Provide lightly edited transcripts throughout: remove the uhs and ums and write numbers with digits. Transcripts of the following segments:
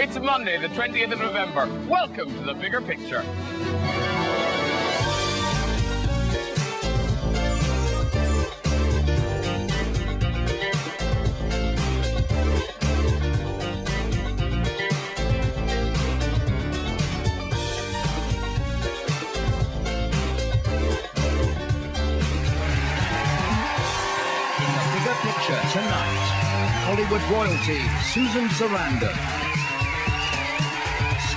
It's Monday, the 20th of November. Welcome to The Bigger Picture. Tonight, Hollywood royalty Susan Sarandon,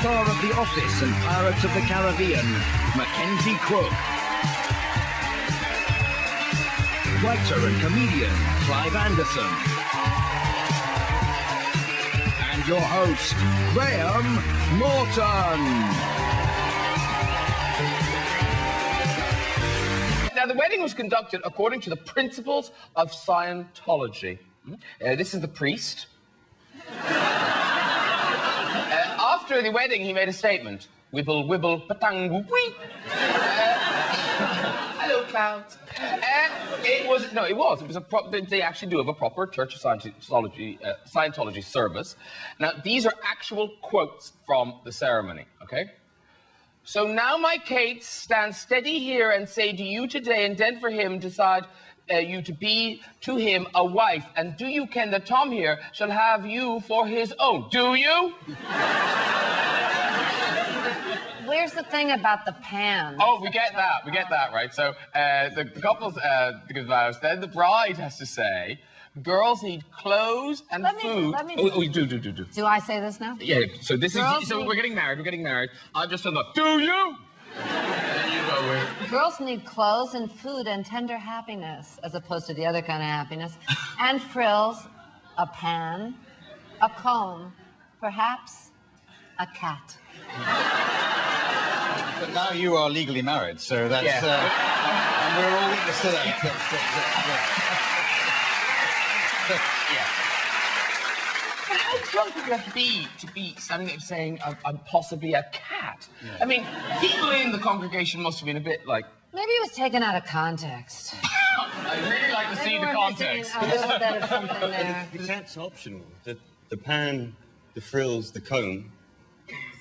star of The Office and Pirates of the Caribbean Mackenzie Crook, writer and comedian Clive Anderson, and your host Graham Norton. Now, the wedding was conducted according to the principles of Scientology. This is the priest. After the wedding, he made a statement. Wibble, wibble, patang, whoop, weep. Hello, clouds. It was they actually do have a proper Church of Scientology service. Now, these are actual quotes from the ceremony, okay? So now my Kate, stand steady here and say to you today, and then for him decide you to be to him a wife. And do you ken that Tom here shall have you for his own? Do you? Where's the thing about the pan? Oh, we get that, right? So the couple's give vows, then the bride has to say, girls need clothes and food. Do. Do I say this now? Yeah, so this is, we're getting married. I've just done the, do you? Girls need clothes and food and tender happiness, as opposed to the other kind of happiness. And frills, a pan, a comb, perhaps a cat. But now you are legally married, so that's... and we're all witness to that. How drunk would you have to be standing there saying, I'm possibly a cat? Yeah. I mean, people in the congregation must have been a bit like... Maybe it was taken out of context. I'd really like to see the context. A little bit of something there. The cat's optional. The pan, the frills, the comb,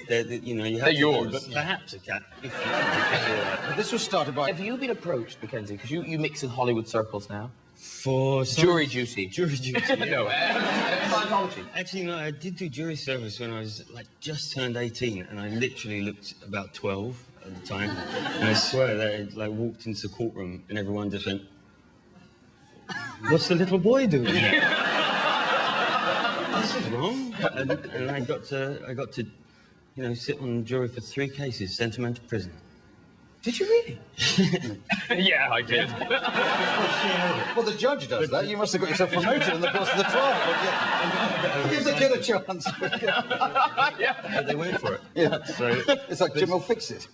you know, you have they're yours. But perhaps a cat. This was started by... Have you been approached, Mackenzie? Because you mix in Hollywood circles now. For jury duty. Jury duty. No, Scientology. Actually, no, I did do jury service when I was, like, just turned 18, and I literally looked about 12 at the time. And I swear that I, like, walked into the courtroom, and everyone just went, what's the little boy doing here? This is wrong. And I got to, you know, sit on the jury for 3 cases, sent him into prison. Did you really? Yeah, I did. Well, the judge does that. You must have got yourself promoted in the course of the trial. Give the kid a chance. Yeah, they went for it. Yeah. So it's like Jim will fix it.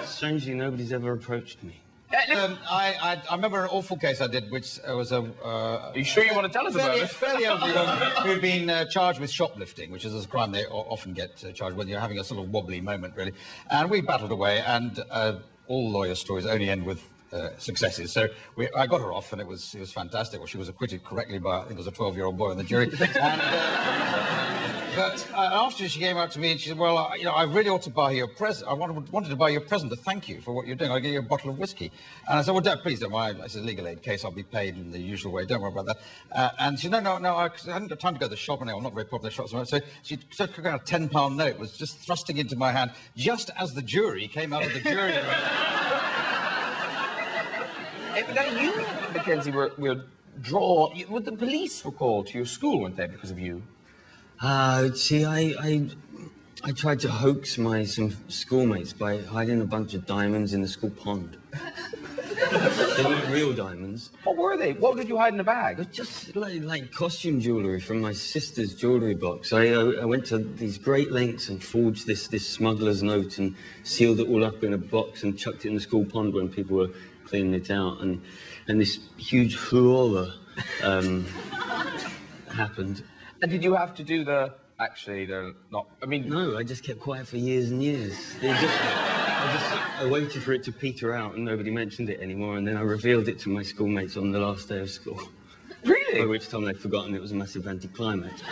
Strangely, nobody's ever approached me. I remember an awful case I did, which was a... Are you sure you want to tell us about it? Fairly elderly woman who'd been charged with shoplifting, which is a crime they often get charged when you're having a sort of wobbly moment, really. And we battled away, and all lawyer stories only end with successes. So I got her off, and it was fantastic. Well, she was acquitted correctly by, I think it was a 12-year-old boy in the jury. But after she came out to me and she said, well, you know, I really ought to buy you a present. I wanted to buy you a present to thank you for what you're doing. I'll give you a bottle of whiskey. And I said, well, Dad, please don't worry. It's a legal aid case. I'll be paid in the usual way. Don't worry about that. And she said, no, I hadn't got time to go to the shop. And I'm not very popular shops. So she took out a £10 note, was just thrusting into my hand just as the jury came out of the jury room. Now, you, Mackenzie, were drawn... The police were called to your school, weren't they, because of you? See, I tried to hoax some schoolmates by hiding a bunch of diamonds in the school pond. They weren't real diamonds. What were they? What did you hide in the bag? Just like costume jewellery from my sister's jewellery box. I went to these great lengths and forged this smuggler's note and sealed it all up in a box and chucked it in the school pond when people were cleaning it out. And this huge furore happened. And did you have to do actually, they're not, I mean... No, I just kept quiet for years and years. I waited for it to peter out and nobody mentioned it anymore, and then I revealed it to my schoolmates on the last day of school. Really? By which time they'd forgotten it was a massive anticlimax.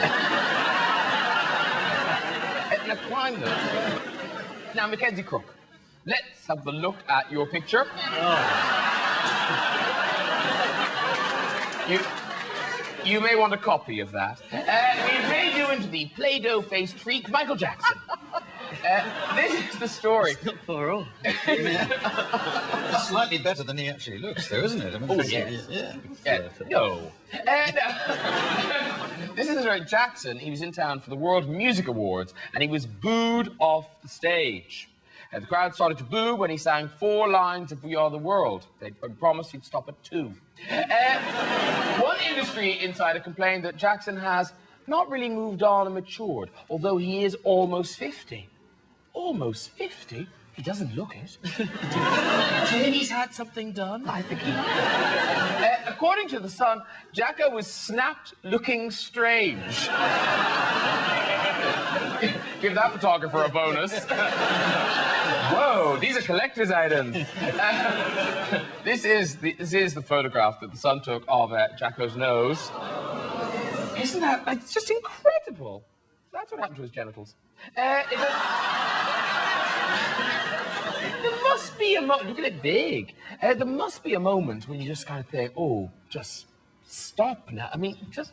now climb them. Now, Mackenzie Crook, let's have a look at your picture. You may want a copy of that. We've made you into the Play-Doh-faced freak Michael Jackson. This is the story. It's not far off. It's slightly better than he actually looks, though, isn't it? I mean, No. This is Ray Jackson. He was in town for the World Music Awards, and he was booed off the stage. The crowd started to boo when he sang 4 lines of We Are the World. They promised he'd stop at 2. One industry insider complained that Jackson has not really moved on and matured, although he is almost 50. Almost 50? He doesn't look it. Do you think he's had something done? I think he has. According to The Sun, Jacko was snapped looking strange. Give that photographer a bonus. Whoa, these are collector's items. This is the photograph that The Sun took of Jacko's nose. Isn't that, it's just incredible. That's what happened to his genitals. There must be a moment, look at it big. There must be a moment when you just kind of think, oh, just stop now. I mean, just...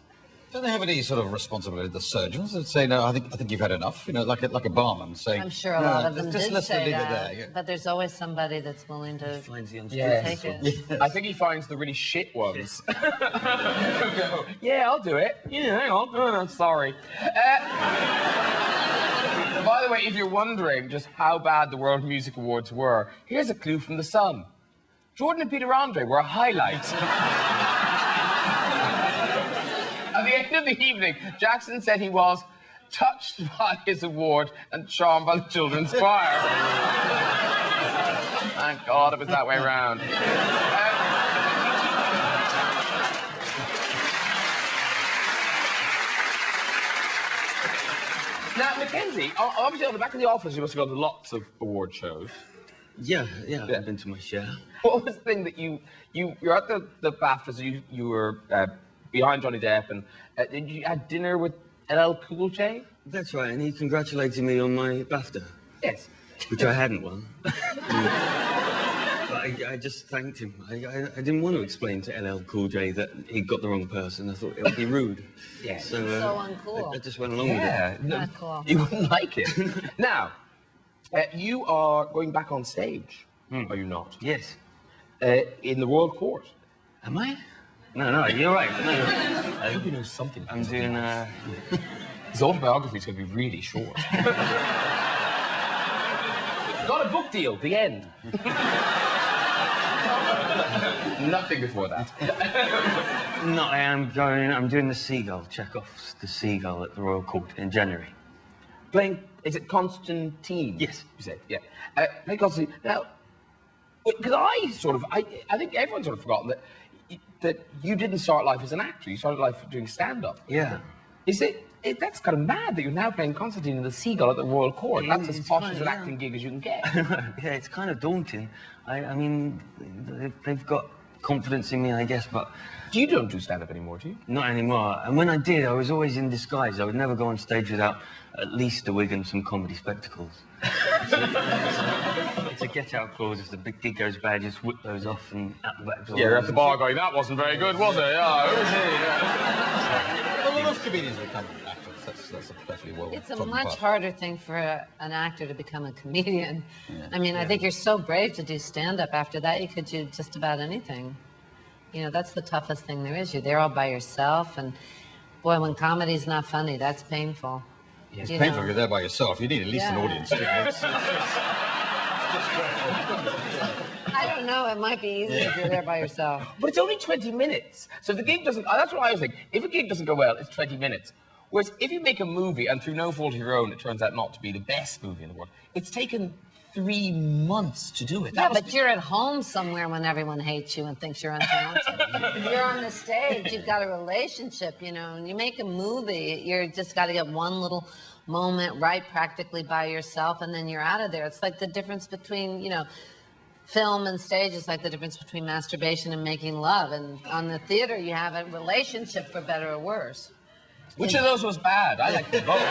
Don't they have any sort of responsibility, the surgeons, that say, no, I think you've had enough, you know, like a barman saying... I'm sure a lot of them just did let's say leave that, it there. Yeah. but there's always somebody that's willing to Yes. take it. Yes. I think he finds the really shit ones. Yeah, I'll do it. Yeah, hang on. Oh, no, sorry. By the way, if you're wondering just how bad the World Music Awards were, here's a clue from The Sun. Jordan and Peter Andre were a highlight. At the end of the evening, Jackson said he was touched by his award and charmed by the children's choir. Thank God it was that way around. Now, Mackenzie, obviously on the back of the office, you must have gone to lots of award shows. Yeah, I've been to my share. What was the thing that you're at the BAFTAs, you were behind Johnny Depp, and you had dinner with LL Cool J? That's right, and he congratulated me on my BAFTA. Yes. Which I hadn't won. But I just thanked him. I didn't want to explain to LL Cool J that he got the wrong person. I thought it would be rude. Yeah. So uncool. I just went along with it. Not cool. You wouldn't like it. Now, you are going back on stage, are you not? Yes. In the World Court. Am I? No, you're right. No. I hope you know something. I'm doing, His autobiography is going to be really short. Got a book deal, the end. Nothing before that. No, I'm doing the Seagull, Chekhov's The Seagull at the Royal Court in January. Playing, is it Constantine? Yes. You said, yeah. Playing Constantine. Now, because I think everyone's sort of forgotten that you didn't start life as an actor. You started life doing stand-up. Yeah. That's kind of mad that you're now playing Constantine in the Seagull at the Royal Court. That's as posh as an acting gig as you can get. Yeah, it's kind of daunting. I mean, they've got confidence in me, I guess, but... You don't do stand-up anymore, do you? Not anymore. And when I did, I was always in disguise. I would never go on stage without at least a wig and some comedy spectacles. It's a get-out clause. If the big gig goes bad, just whip those off and out the back door. Yeah, you're at the bar going, that wasn't very good, was it? Yeah, who was he? A lot of comedians become actors. That's a perfectly well. It's a much harder thing for an actor to become a comedian. Yeah. I mean, I think you're so brave to do stand-up. After that, you could do just about anything. You know, that's the toughest thing there is. You're there all by yourself, and boy, when comedy's not funny, that's painful. Yeah, it's painful if you're there by yourself. You need at least an audience. I don't know, it might be easy if you're there by yourself. But it's only 20 minutes. So if the gig doesn't, that's what I was thinking. If a gig doesn't go well, it's 20 minutes. Whereas if you make a movie and through no fault of your own, it turns out not to be the best movie in the world, it's taken 3 months to do it. Yeah, but you're at home somewhere when everyone hates you and thinks you're untalented. If you're on the stage, you've got a relationship, you know, and you make a movie, you're just got to get one little moment right practically by yourself, and then you're out of there. It's like the difference between, you know, film and stage is like the difference between masturbation and making love. And on the theater, you have a relationship for better or worse. Which of those was bad? I like them both.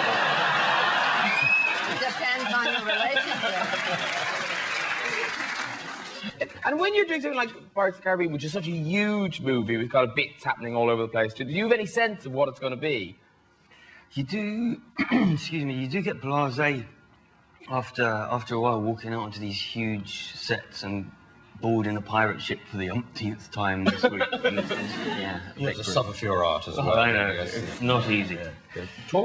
And when you're doing something like Pirates of the Caribbean, which is such a huge movie, with kind of bits happening all over the place, do you have any sense of what it's going to be? You do, excuse me, you do get blasé after a while walking out onto these huge sets and boarding a pirate ship for the umpteenth time this week. Yeah, You have to suffer for your art as well. I know, it's not easy. Talk